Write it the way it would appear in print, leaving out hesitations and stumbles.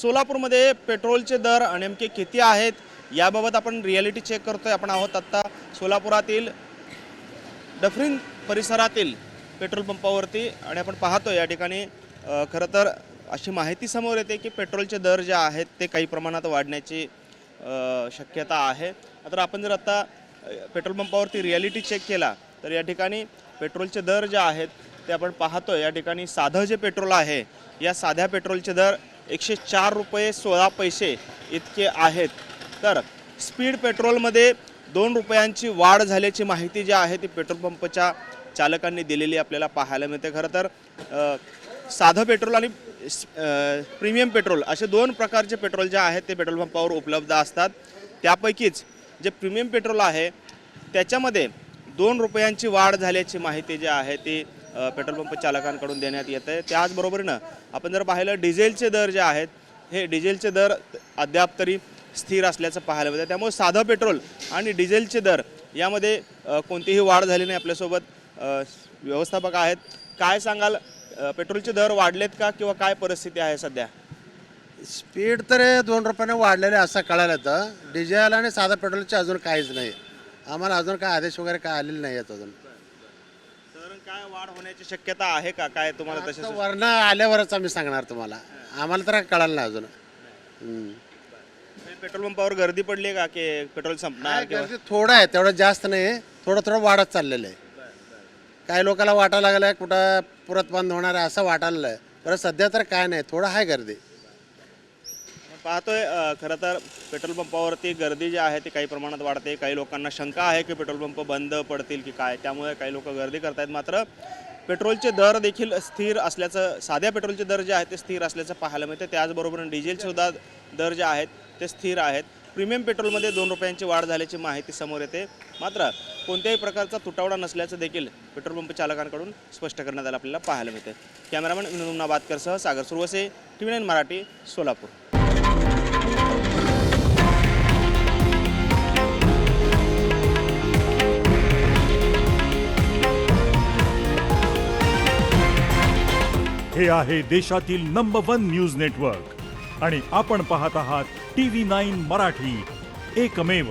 सोलापूरमध्ये पेट्रोलचे दर नेमके किती आहेत याबाबत आपण रिॲलिटी चेक करतोय। आपण आहोत आत्ता सोलापुरातील डफरीन परिसरातील पेट्रोल पंपावरती आणि आपण पाहतोय या ठिकाणी खरं तर अशी माहिती समोर येते की पेट्रोलचे दर जे आहेत ते काही प्रमाणात वाढण्याची शक्यता आहे। तर आपण जर आता पेट्रोल पंपावरती रिॲलिटी चेक केला तर या ठिकाणी पेट्रोलचे दर जे आहेत ते आपण पाहतोय। या ठिकाणी साधं जे पेट्रोल आहे या साध्या पेट्रोलचे दर 104 रुपये 16 पैसे इतके आहेत। तर स्पीड पेट्रोलमध्ये 2 रुपयांची वाढ झाल्याची माहिती जी आहे ती पेट्रोल पंपच्या चालकांनी दिलेली आपल्याला पाहायला मिळते। खरं तर साधं पेट्रोल आणि प्रीमियम पेट्रोल असे दोन प्रकारचे पेट्रोल जे आहेत ते पेट्रोल पंपावर उपलब्ध असतात। त्यापैकीच जे प्रीमियम पेट्रोल आहे त्याच्यामध्ये 2 रुपयांची वाढ झाल्याची माहिती जी आहे ती पेट्रोल पंप चालकांकडून देण्यात येते। त्याचबरोबरीनं आपण जर पाहिलं डिझेलचे दर जे आहेत हे डिझेलचे दर अद्याप तरी स्थिर असल्याचं पाहायला मिळतं। त्यामुळे साधं पेट्रोल आणि डिझेलचे दर यामध्ये कोणतीही वाढ झाली नाही। आपल्यासोबत व्यवस्थापक आहेत, काय सांगाल, पेट्रोलचे दर वाढलेत का किंवा काय परिस्थिती आहे सध्या? स्पीड तर 2 रुपयाने वाढलेले असं कळालं तर डिझेल आणि साधा पेट्रोलचे अजून काहीच नाही। आम्हाला अजून काय आदेश वगैरे काय आलेले नाही आहेत अजून। तर काय वाढ होण्याची शक्यता आहे का काय तुम्हाला? तसे वरनं आल्यावरच आम्ही सांगणार तुम्हाला, आम्हाला तर कळालं नाही अजून। पेट्रोल पंपावर गर्दी पडली का की पेट्रोल संपणार? गर्दी थोडं आहे, तेवढं जास्त नाही, थोडं थोडं वाढत चाललेलं आहे। काही लोकांना वाटायला लागलं आहे कुठं पुरत बंद होणार आहे असं वाटायला आहे, पण सध्या तर काय नाही, थोडं आहे गर्दी। पाहतोय खरं तर पेट्रोल पंपावरती गर्दी जी आहे ती काही प्रमाणात वाढते। काही लोकांना शंका आहे की पेट्रोल पंप बंद पडतील की काय, त्यामुळे काही लोक गर्दी करतायत। मात्र पेट्रोलचे दर देखील स्थिर असल्याचं, साध्या पेट्रोलचे दर जे आहेत ते स्थिर असल्याचं पाहायला मिळते। त्याचबरोबर डिझेलचे सुद्धा दर जे आहेत ते स्थिर आहेत। प्रीमियम पेट्रोलमध्ये 2 रुपयांची वाढ झाल्याची माहिती समोर येते। मात्र कोणत्याही प्रकारचा तुटवडा नसल्याचं देखील पेट्रोल पंप चालकांकडून स्पष्ट करण्यात आलं आपल्याला पाहायला मिळते। कॅमेरामॅन विनोद नाबादकरसह सागर सुरवसे, TV9 मराठी, सोलापूर। हे आहे देशातील नंबर 1 न्यूज नेटवर्क आणि आपण पाहत आहात TV9 मराठी, एकमेव।